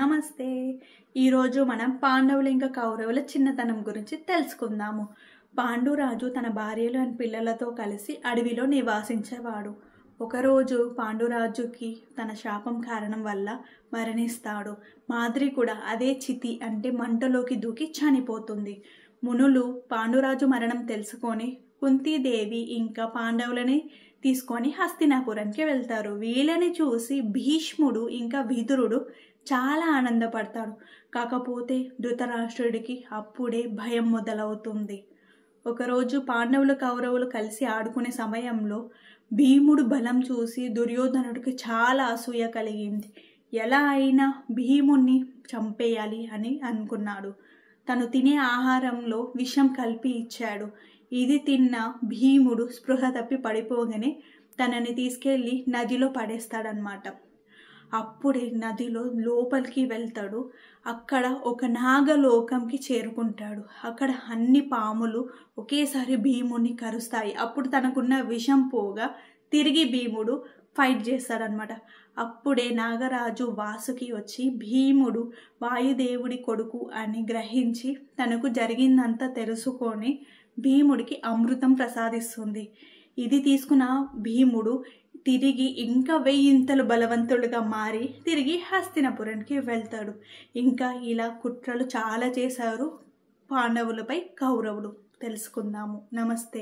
నమస్తే. ఈరోజు మనం పాండవులు ఇంకా కౌరవుల చిన్నతనం గురించి తెలుసుకుందాము. పాండురాజు తన భార్యలు అండ్ పిల్లలతో కలిసి అడవిలో నివాసించేవాడు. ఒకరోజు పాండురాజుకి తన శాపం కారణం వల్ల మరణిస్తాడు. మాద్రి కూడా అదే చితి అంటే మంటలోకి దూకి చనిపోతుంది. మునులు పాండురాజు మరణం తెలుసుకొని కుంతీదేవి ఇంకా పాండవులని తీసుకొని హస్తినాపురానికి వెళ్తారు. వీళ్ళని చూసి భీష్ముడు ఇంకా విదురుడు చాలా ఆనందపడతాడు. కాకపోతే ధృతరాష్ట్రుడికి అప్పుడే భయం మొదలవుతుంది. ఒకరోజు పాండవులు కౌరవులు కలిసి ఆడుకునే సమయంలో భీముడు బలం చూసి దుర్యోధనుడికి చాలా అసూయ కలిగింది. ఎలా అయినా భీముణ్ణి చంపేయాలి అని అనుకున్నాడు. తను తినే ఆహారంలో విషం కలిపి ఇచ్చాడు. ఇది తిన్న భీముడు స్పృహ తప్పి పడిపోగానే తనని తీసుకెళ్ళి నదిలో పడేస్తాడనమాట. అప్పుడే నదిలో లోపలికి వెళ్తాడు. అక్కడ ఒక నాగలోకంకి చేరుకుంటాడు. అక్కడ అన్ని పాములు ఒకేసారి భీముడిని కరుస్తాయి. అప్పుడు తనకున్న విషం పోగా తిరిగి భీముడు ఫైట్ చేస్తాడనమాట. అప్పుడే నాగరాజు వాసుకి వచ్చి భీముడు వాయుదేవుడి కొడుకు అని గ్రహించి తనకు జరిగిందంతా తెలుసుకొని భీముడికి అమృతం ప్రసాదిస్తుంది. ఇది తీసుకున్న భీముడు తిరిగి ఇంకా 1000 బలవంతుడుగా మారి తిరిగి హస్తినాపురానికి వెళ్తాడు. ఇంకా ఇలా కుట్రలు చాలా చేశారు పాండవులపై కౌరవులు. తెలుసుకుందాము. నమస్తే.